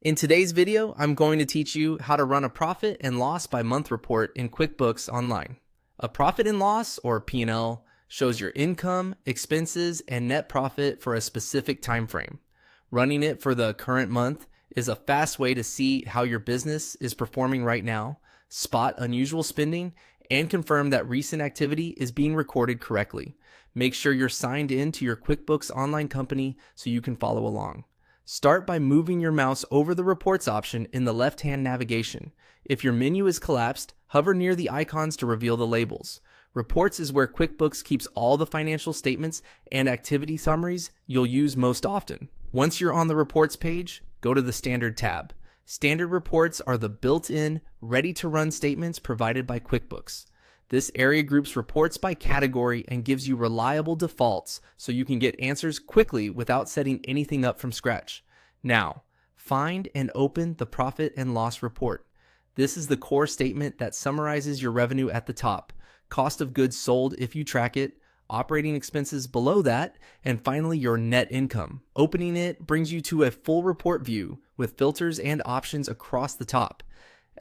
In today's video, I'm going to teach you how to run a profit and loss by month report in QuickBooks Online. A profit and loss, or P&L, shows your income, expenses, and net profit for a specific time frame. Running it for the current month is a fast way to see how your business is performing right now, spot unusual spending, and confirm that recent activity is being recorded correctly. Make sure you're signed in to your QuickBooks Online company so you can follow along. Start by moving your mouse over the Reports option in the left-hand navigation. If your menu is collapsed, hover near the icons to reveal the labels. Reports is where QuickBooks keeps all the financial statements and activity summaries you'll use most often. Once you're on the Reports page, go to the Standard tab. Standard reports are the built-in, ready-to-run statements provided by QuickBooks. This area groups reports by category and gives you reliable defaults so you can get answers quickly without setting anything up from scratch. Now, find and open the profit and loss report. This is the core statement that summarizes your revenue at the top, cost of goods sold if you track it, operating expenses below that, and finally your net income. Opening it brings you to a full report view with filters and options across the top.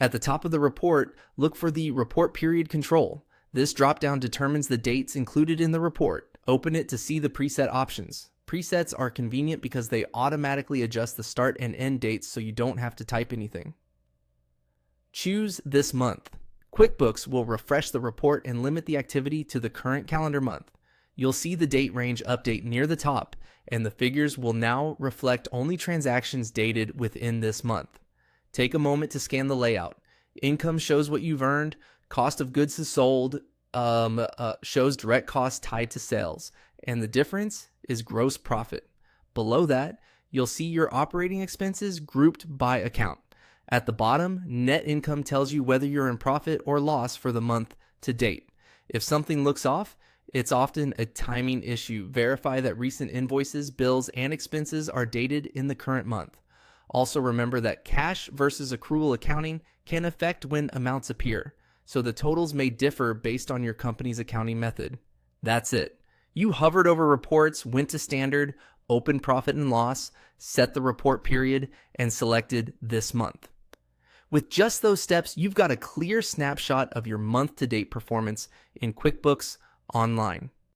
At the top of the report, look for the Report Period control. This dropdown determines the dates included in the report. Open it to see the preset options. Presets are convenient because they automatically adjust the start and end dates so you don't have to type anything. Choose this month. QuickBooks will refresh the report and limit the activity to the current calendar month. You'll see the date range update near the top, and the figures will now reflect only transactions dated within this month. Take a moment to scan the layout. Income shows what you've earned. Cost of goods sold shows direct costs tied to sales. And the difference is gross profit. Below that, you'll see your operating expenses grouped by account. At the bottom, net income tells you whether you're in profit or loss for the month to date. If something looks off, it's often a timing issue. Verify that recent invoices, bills, and expenses are dated in the current month. Also remember that cash versus accrual accounting can affect when amounts appear, so the totals may differ based on your company's accounting method. That's it. You hovered over reports, went to standard, opened profit and loss, set the report period, and selected this month. With just those steps, you've got a clear snapshot of your month-to-date performance in QuickBooks Online.